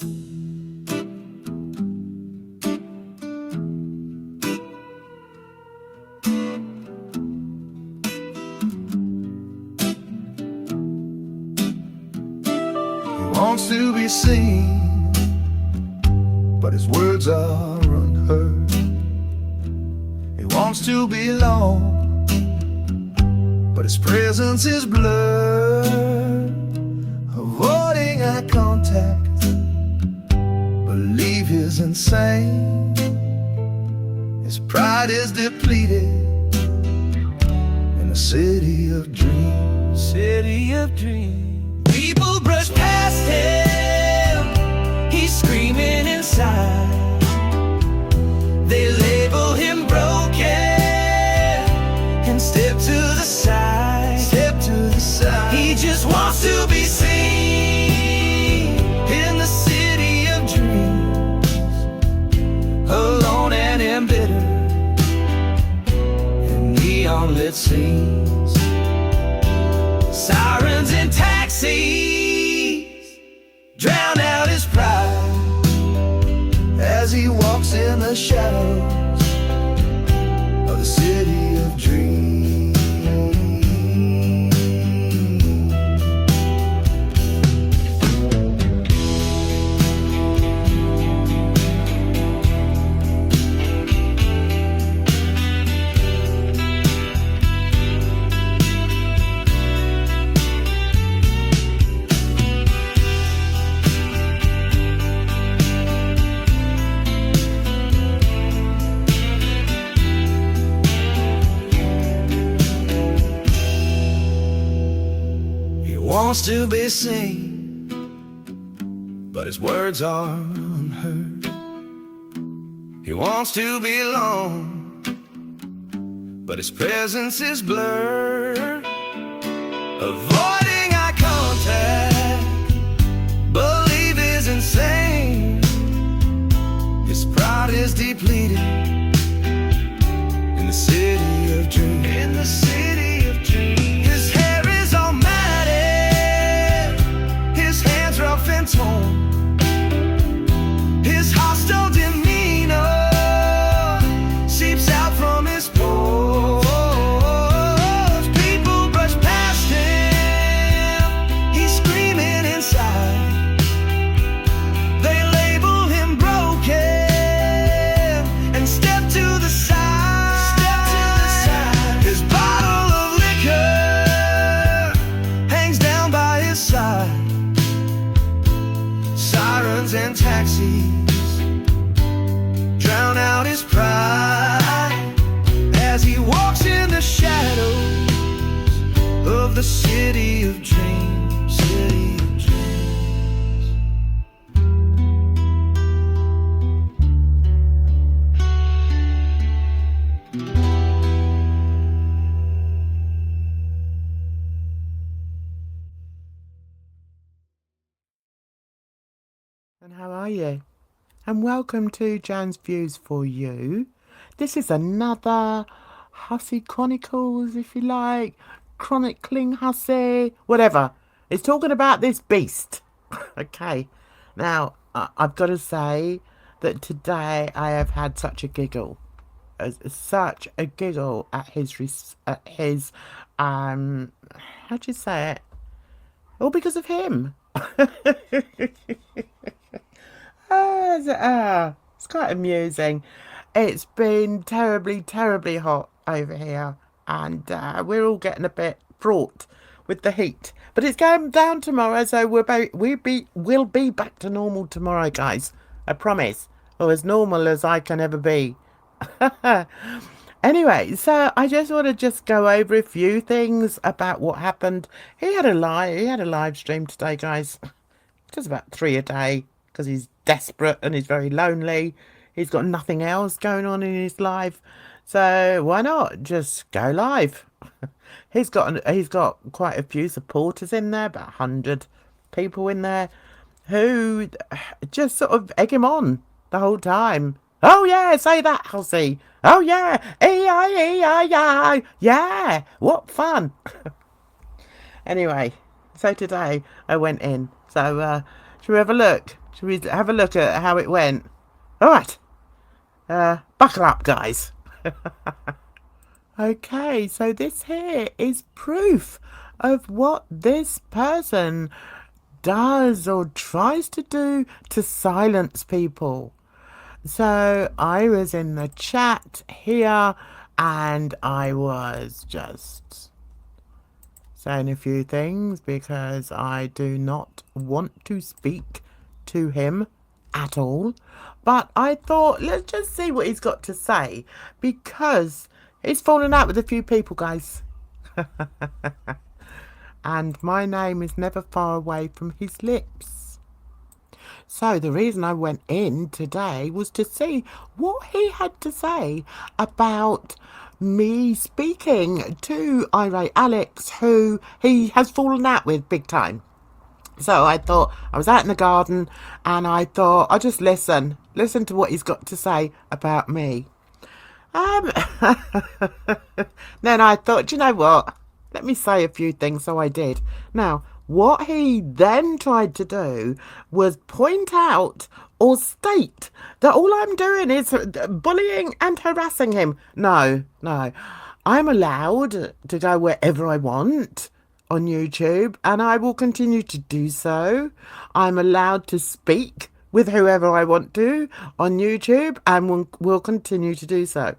Wants to be seen, but his words are unheard. He wants to belong, but his presence is blurred. Avoiding eye contact, believe he's insane. His pride is depleted in a city of dreams. City of dreams. People brush past him, he's screaming inside. They label him broken and step to the side. Step to the side. He just wants to be seen in the city of dreams, alone and embittered in neon lit scenes. Sirens and taxis drown out his pride as he walks in the shadows of the city of dreams. Wants to be seen, but his words are unheard. He wants to belong, but his presence is blurred. Avoiding eye contact, believe is insane. His pride is depleted in the city of dreams. In the city of dreams. His hair is all matted, his hands rough and torn. His hostile demeanor seeps out from his pores. People brush past him, he's screaming inside. They label him broken and step to the side. Step to the side. His bottle of liquor hangs down by his side. Sirens and taxis drown out his pride as he walks in the shadows of the city of dreams. City of dreams. And how are you? And welcome to Jan's Views for You. This is another Hussy Chronicles, if you like, chronicling Hussy, whatever. It's talking about this beast. Okay. Now, I've got to say that today I have had such a giggle. Such a giggle at his how do you say it? All because of him. It's quite amusing. It's been terribly, terribly hot over here, and we're all getting a bit fraught with the heat. But it's going down tomorrow, so we'll be back to normal tomorrow, guys. I promise, or as normal as I can ever be. Anyway, so I just want to go over a few things about what happened. He had a live stream today, guys. Just about 3 a day, because he's desperate and he's very lonely. He's got nothing else going on in his life, so why not just go live? He's got quite a few supporters in there, about 100 people in there, who just sort of egg him on the whole time. Oh yeah, say that, Hussy. Oh yeah, E-I-E-I-I. Yeah, what fun. Anyway, so today I went in. So Should we have a look? Should we have a look at how it went? All right. Buckle up, guys. Okay, so this here is proof of what this person does or tries to do to silence people. So I was in the chat here and I was just saying a few things because I do not want to speak to him at all. But I thought, let's just see what he's got to say, because he's fallen out with a few people, guys. And my name is never far away from his lips. So the reason I went in today was to see what he had to say about me speaking to irate Alex, who he has fallen out with big time. So I thought, I was out in the garden and I thought I'll just listen to what he's got to say about me. Then I thought, do you know what? Let me say a few things, so I did. Now, what he then tried to do was point out or state that all I'm doing is bullying and harassing him. No. I'm allowed to go wherever I want on YouTube, and I will continue to do so. I'm allowed to speak with whoever I want to on YouTube, and will continue to do so.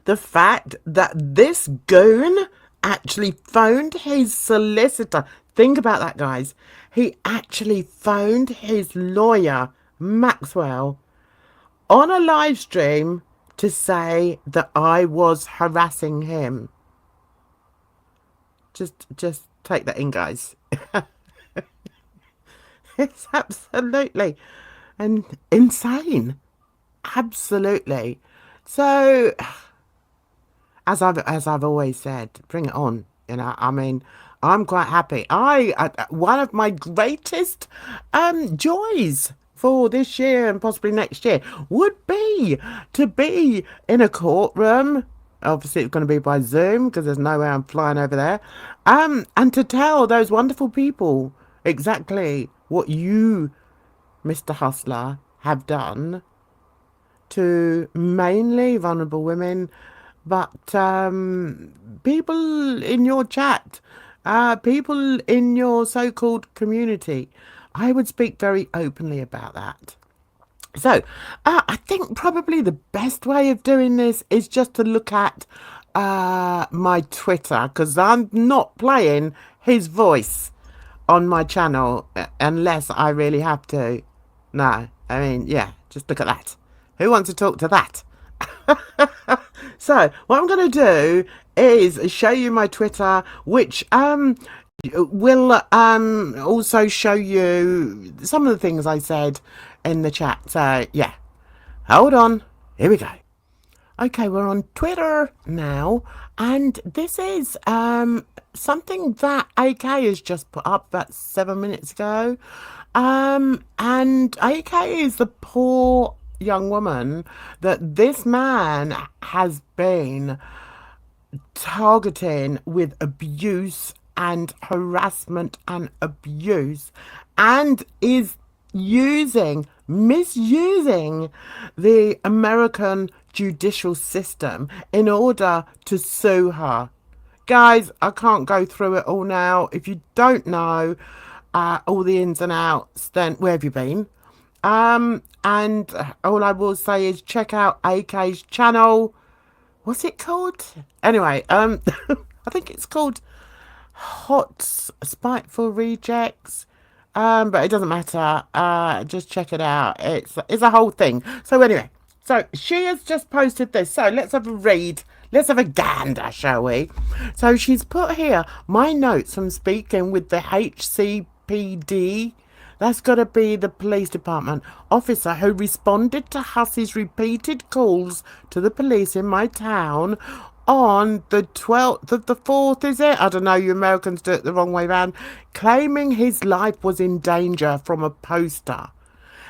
The fact that this goon actually phoned his solicitor. Think about that, guys. He actually phoned his lawyer, Maxwell, on a live stream to say that I was harassing him. Just take that in, guys. It's absolutely and insane. Absolutely. So, as I've always said, bring it on. You know, I mean, I'm quite happy. One of my greatest joys for this year and possibly next year would be to be in a courtroom. Obviously, it's going to be by Zoom because there's no way I'm flying over there. And to tell those wonderful people exactly what you, Mr. Hustler, have done to mainly vulnerable women, but people in your chat, people in your so-called community. I would speak very openly about that. So, I think probably the best way of doing this is just to look at my Twitter, because I'm not playing his voice on my channel unless I really have to. No, I mean, yeah, just look at that. Who wants to talk to that? So, what I'm going to do is show you my Twitter, which will also show you some of the things I said in the chat. So, yeah. Hold on. Here we go. Okay, we're on Twitter now, and this is something that AK has just put up about 7 minutes ago. And AK is the poor young woman that this man has been targeting with abuse and harassment and abuse, and is misusing the American judicial system in order to sue her. Guys, I can't go through it all now. If you don't know all the ins and outs, then where have you been? And all I will say is check out AK's channel. What's it called? Anyway, I think it's called Hot Spiteful Rejects. But it doesn't matter. Just check it out. It's a whole thing. So anyway, so she has just posted this. So let's have a read. Let's have a gander, shall we? So she's put here my notes from speaking with the HCPD. That's got to be the police department officer who responded to Hussy's repeated calls to the police in my town on the 12th of the 4th, is it? I don't know, you Americans do it the wrong way round. Claiming his life was in danger from a poster.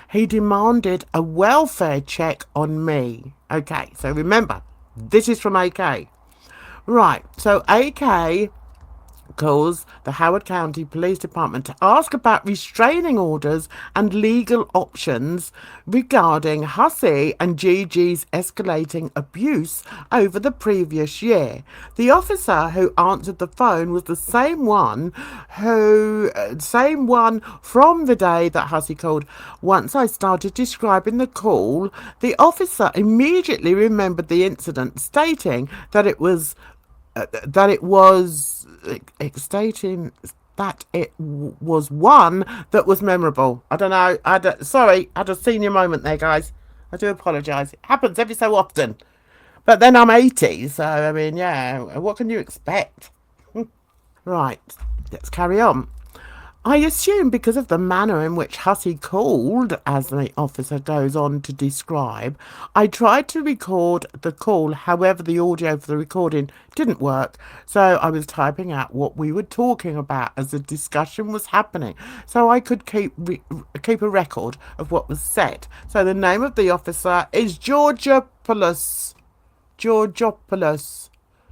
He demanded a welfare check on me. Okay, so remember, this is from AK. Right, so AK calls the Howard County Police Department to ask about restraining orders and legal options regarding Hussy and Gigi's escalating abuse over the previous year. The officer who answered the phone was the same one from the day that Hussy called. Once I started describing the call, the officer immediately remembered the incident, stating that it was one that was memorable. I don't know. Sorry, I had a senior moment there, guys. I do apologise. It happens every so often. But then I'm 80, so I mean, yeah, what can you expect? Right, let's carry on. I assume because of the manner in which Hussy called, as the officer goes on to describe, I tried to record the call. However, the audio for the recording didn't work, so I was typing out what we were talking about as the discussion was happening, so I could keep a record of what was said. So the name of the officer is Georgopoulos.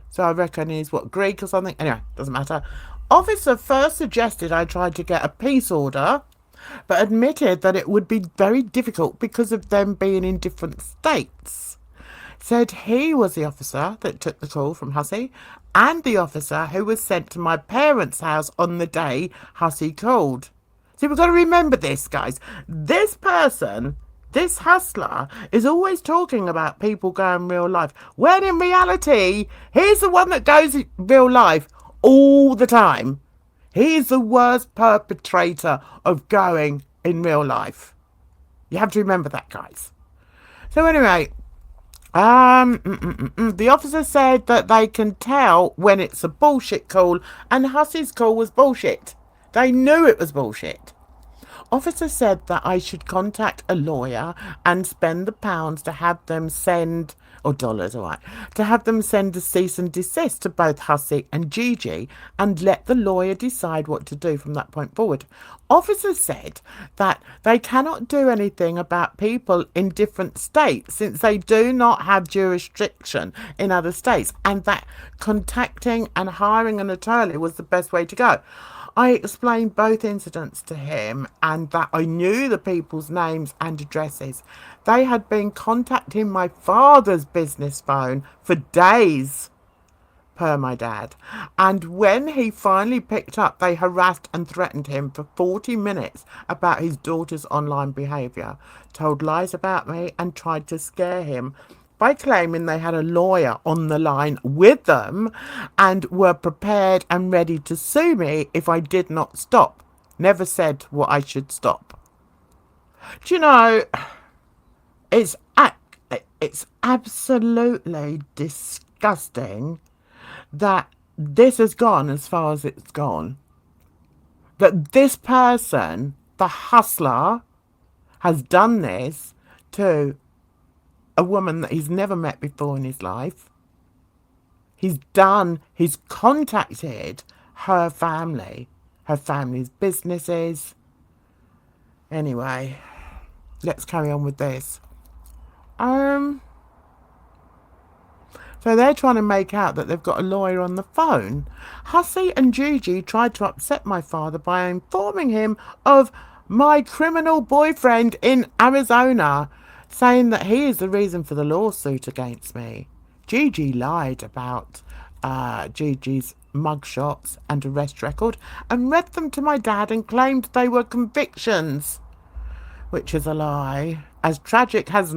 So I reckon he's Greek or something. Anyway, doesn't matter. Officer first suggested I tried to get a peace order, but admitted that it would be very difficult because of them being in different states. Said he was the officer that took the call from Hussy and the officer who was sent to my parents' house on the day Hussy called. See, we've got to remember this, guys. This person, this hustler, is always talking about people going real life, when in reality, he's the one that goes real life all the time. He's the worst perpetrator of going in real life. You have to remember that, guys. So anyway, the officer said that they can tell when it's a bullshit call, and Hussy's call was bullshit. They knew it was bullshit. Officer said that I should contact a lawyer and spend the pounds to have them send, or dollars, all right, to have them send a cease and desist to both Hussy and Gigi and let the lawyer decide what to do from that point forward. Officer said that they cannot do anything about people in different states since they do not have jurisdiction in other states, and that contacting and hiring an attorney was the best way to go. I explained both incidents to him and that I knew the people's names and addresses. They had been contacting my father's business phone for days, per my dad. And when he finally picked up, they harassed and threatened him for 40 minutes about his daughter's online behaviour, told lies about me and tried to scare him by claiming they had a lawyer on the line with them and were prepared and ready to sue me if I did not stop. Never said what I should stop. Do you know, it's absolutely disgusting that this has gone as far as it's gone. That this person, the hustler, has done this to a woman that he's never met before in his life. He's contacted her family, her family's businesses. Anyway, let's carry on with this. So they're trying to make out that they've got a lawyer on the phone. Hussy and Gigi tried to upset my father by informing him of my criminal boyfriend in Arizona, saying that he is the reason for the lawsuit against me. Gigi lied about Gigi's mugshots and arrest record and read them to my dad and claimed they were convictions, which is a lie, as Tragic has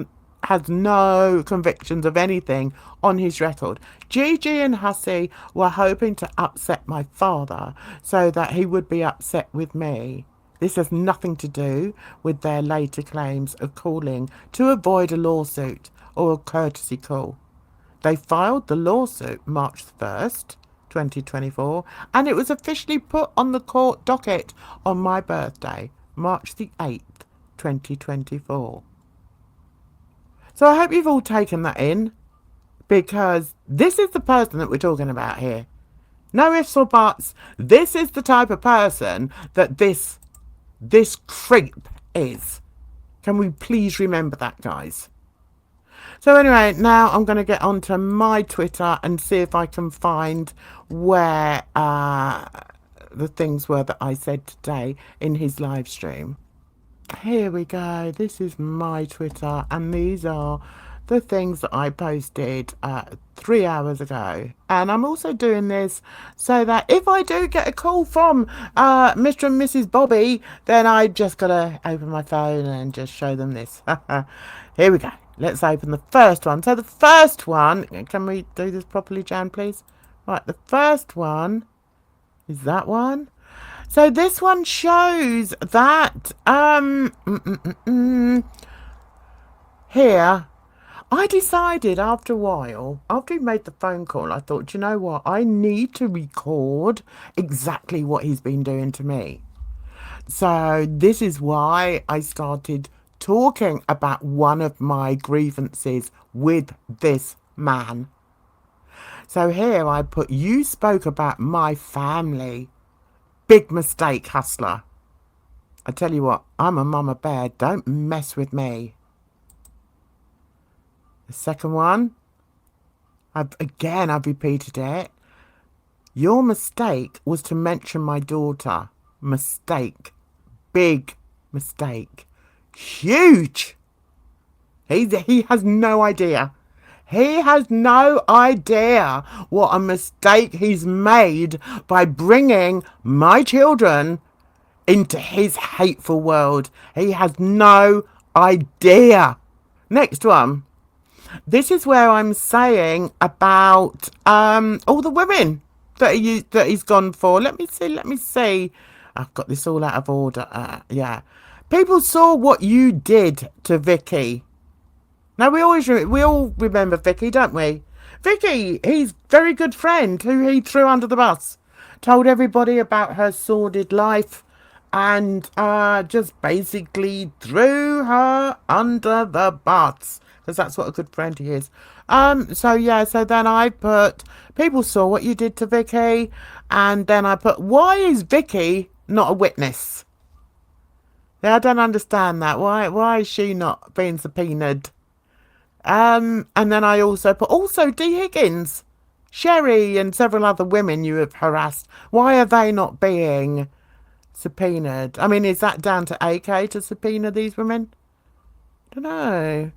no convictions of anything on his record. Gigi and Hussy were hoping to upset my father so that he would be upset with me. This has nothing to do with their later claims of calling to avoid a lawsuit or a courtesy call. They filed the lawsuit March 1st, 2024, and it was officially put on the court docket on my birthday, March the 8th, 2024. So I hope you've all taken that in, because this is the person that we're talking about here. No ifs or buts. This is the type of person that this creep is. Can we please remember that, guys? So anyway, now I'm going to get onto my Twitter and see if I can find where the things were that I said today in his live stream. Here we go. This is my Twitter, and these are the things that I posted 3 hours ago. And I'm also doing this so that if I do get a call from Mr. and Mrs. Bobby, then I just gotta open my phone and just show them this. Here we go. Let's open the first one. So the first one, can we do this properly, Jan, please? Right, the first one is that one. So this one shows that here I decided after a while, after he made the phone call, I thought, you know what, I need to record exactly what he's been doing to me. So this is why I started talking about one of my grievances with this man. So here I put, you spoke about my family. Big mistake, hustler. I tell you what, I'm a mama bear. Don't mess with me. The second one, I've repeated it. Your mistake was to mention my daughter. Mistake. Big mistake. Huge. He has no idea. He has no idea what a mistake he's made by bringing my children into his hateful world. He has no idea. Next one. This is where I'm saying about all the women that he's gone for. Let me see. I've got this all out of order. Yeah. People saw what you did to Vicky. Now, we all remember Vicky, don't we? Vicky, his very good friend who he threw under the bus, told everybody about her sordid life and just basically threw her under the bus. Because that's what a good friend he is. So then I put, people saw what you did to Vicky. And then I put, why is Vicky not a witness? Yeah, I don't understand that. Why is she not being subpoenaed? And then I also put, also D. Higgins, Sherry and several other women you have harassed. Why are they not being subpoenaed? I mean, is that down to AK to subpoena these women? I don't know.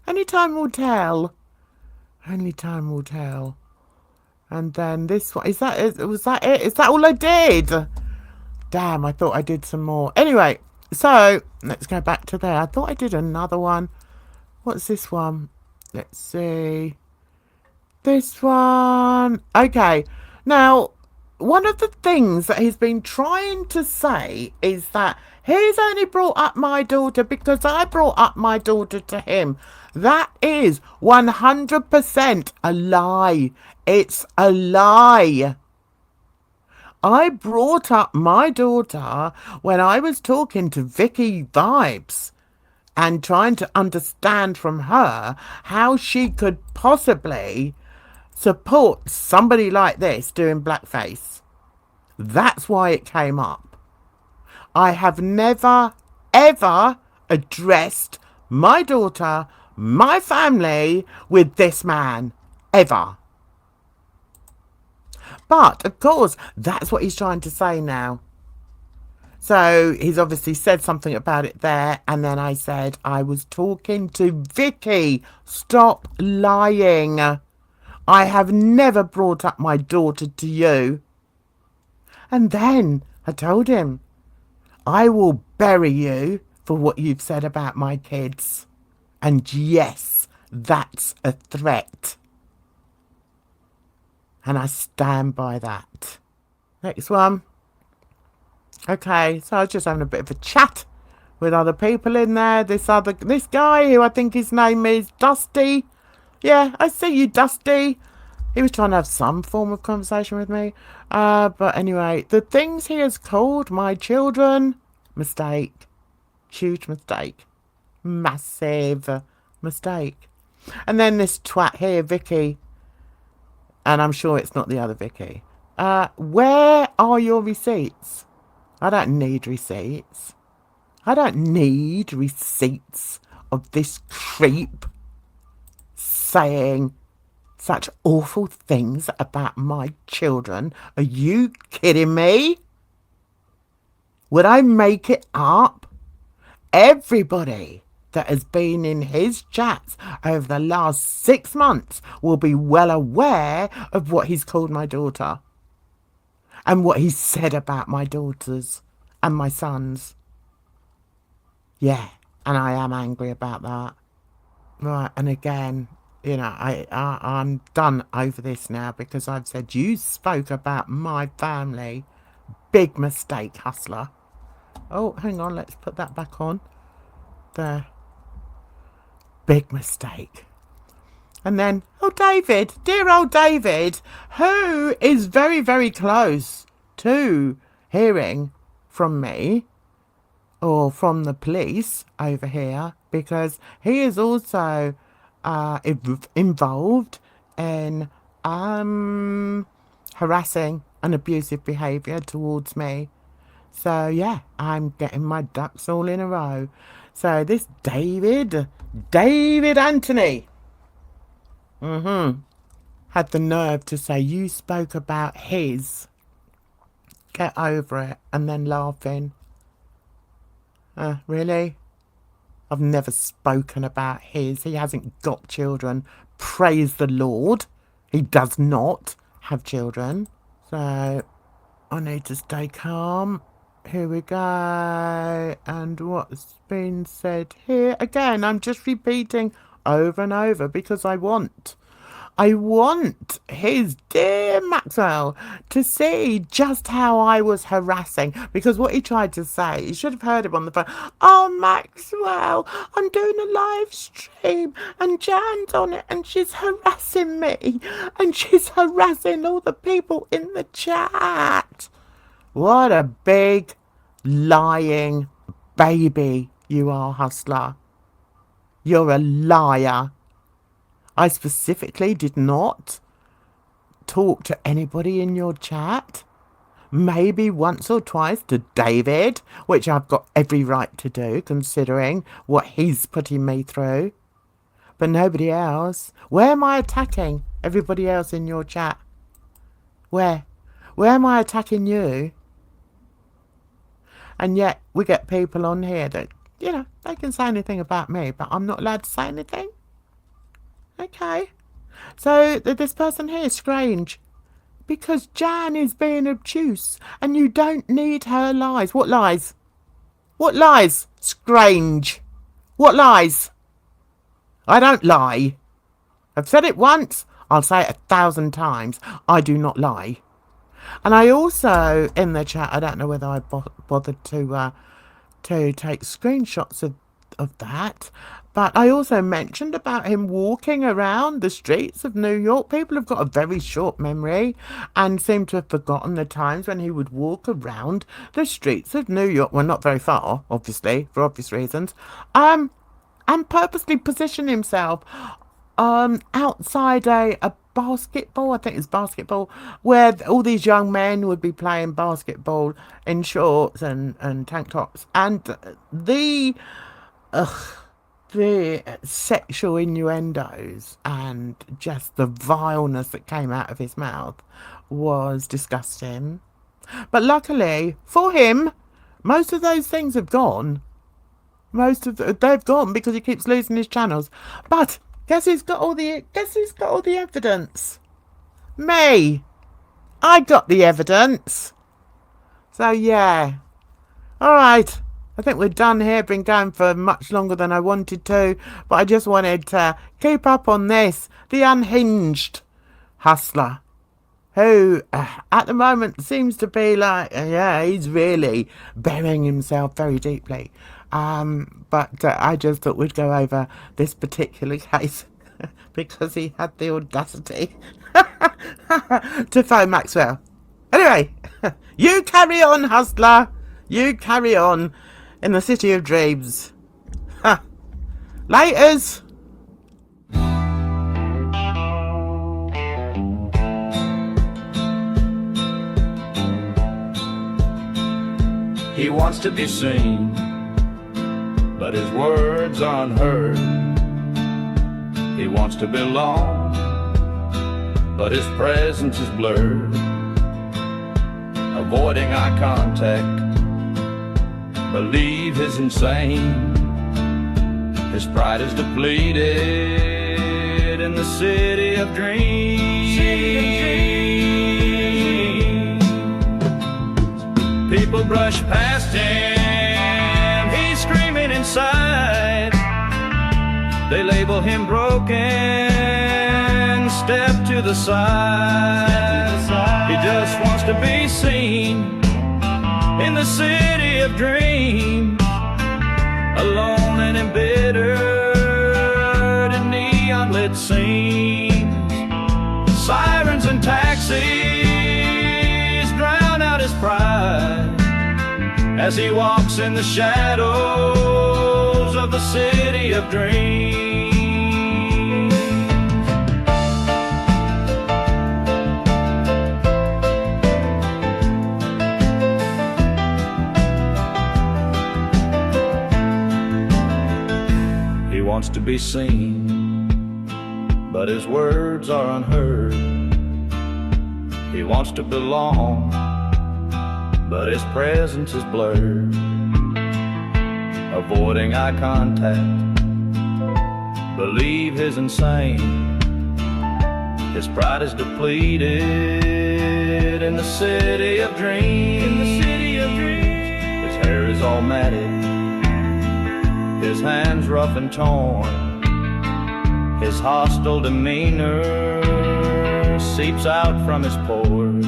Only time will tell. Only time will tell. And then this one, was that it? Is that all I did? Damn, I thought I did some more. Anyway, so let's go back to there. I thought I did another one. What's this one? Let's see. This one. Okay. Now, one of the things that he's been trying to say is that he's only brought up my daughter because I brought up my daughter to him. That is 100% a lie. It's a lie. I brought up my daughter when I was talking to Vicky Vibes and trying to understand from her how she could possibly support somebody like this doing blackface. That's why it came up. I have never, ever addressed my daughter, my family with this man. Ever. But, of course, that's what he's trying to say now. So he's obviously said something about it there. And then I said, I was talking to Vicky. Stop lying. I have never brought up my daughter to you. And then I told him, I will bury you for what you've said about my kids. And yes, that's a threat. And I stand by that. Next one. Okay, so I was just having a bit of a chat with other people in there. This guy who I think his name is Dusty. Yeah, I see you, Dusty. He was trying to have some form of conversation with me. But anyway, the things he has called my children, mistake. Huge mistake. Massive mistake. And then this twat here, Vicky. And I'm sure it's not the other Vicky. Where are your receipts? I don't need receipts. I don't need receipts of this creep. saying such awful things about my children. Are you kidding me? Would I make it up? Everybody that has been in his chats over the last 6 months will be well aware of what he's called my daughter and what he said about my daughters and my sons. Yeah, and I am angry about that. Right, and again, you know, I'm done over this now because I've said you spoke about my family. Big mistake, Hustler. Oh, hang on, let's put that back on. There. Big mistake. And then, oh, David, dear old David, who is very, very close to hearing from me or from the police over here, because he is also involved in harassing and abusive behaviour towards me. So, yeah, I'm getting my ducks all in a row. So, this David Anthony, had the nerve to say you spoke about his. Get over it. And then laughing. Really? I've never spoken about his. He hasn't got children. Praise the Lord. He does not have children. So, I need to stay calm. Here we go. And what's been said here? Again, I'm just repeating over and over because I want his dear Maxwell to see just how I was harassing. Because what he tried to say, you should have heard him on the phone. Oh, Maxwell, I'm doing a live stream and Jan's on it and she's harassing me. And she's harassing all the people in the chat. What a big lying baby you are, Hustler. You're a liar. I specifically did not talk to anybody in your chat. Maybe once or twice to David, which I've got every right to do, considering what he's putting me through. But nobody else. Where am I attacking everybody else in your chat? Where? Where am I attacking you? And yet we get people on here that, you know, they can say anything about me, but I'm not allowed to say anything. Okay. So this person here is strange. Because Jan is being obtuse and you don't need her lies. What lies? What lies? Strange. What lies? I don't lie. I've said it once. I'll say it 1,000 times. I do not lie. And I also, in the chat, I don't know whether I bothered to take screenshots of that, but I also mentioned about him walking around the streets of New York. People have got a very short memory and seem to have forgotten the times when he would walk around the streets of New York. Well, not very far, obviously, for obvious reasons. And purposely position himself outside a basketball, I think it's basketball, where all these young men would be playing basketball in shorts and tank tops. And the sexual innuendos and just the vileness that came out of his mouth was disgusting. But luckily for him, most of those things have gone. They've gone because he keeps losing his channels. But guess who's got all the evidence? Me. I got the evidence. So yeah. Alright. I think we're done here. Been going for much longer than I wanted to. But I just wanted to keep up on this. The unhinged Hustler. Who at the moment seems to be like, yeah, he's really burying himself very deeply. But I just thought we'd go over this particular case because he had the audacity to phone Maxwell. Anyway, you carry on, Hustler. You carry on in the city of dreams. Laters. He wants to be seen, but his words aren't heard. He wants to belong, but his presence is blurred, avoiding eye contact. Believe he's insane. His pride is depleted in the city of dreams. People brush past him, he's screaming inside. They label him broken, step to the side. He just wants to be seen in the city of dreams, alone and embittered in neon-lit scenes. Sirens and taxis drown out his pride as he walks in the shadows of the city of dreams. He wants to be seen, but his words are unheard. He wants to belong, but his presence is blurred, avoiding eye contact. Believe he's insane. His pride is depleted in the city of dreams. His hair is all matted, his hands rough and torn. His hostile demeanor seeps out from his pores.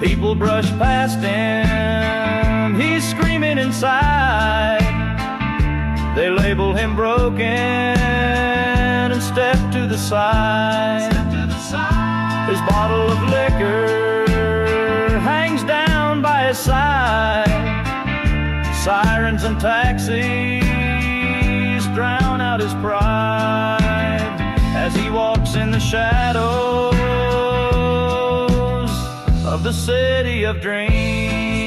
People brush past him, he's screaming inside. They label him broken and step to the side. His bottle of liquor hangs down by his side. Sirens and taxis drown out his pride as he walks in the shadows of the city of dreams.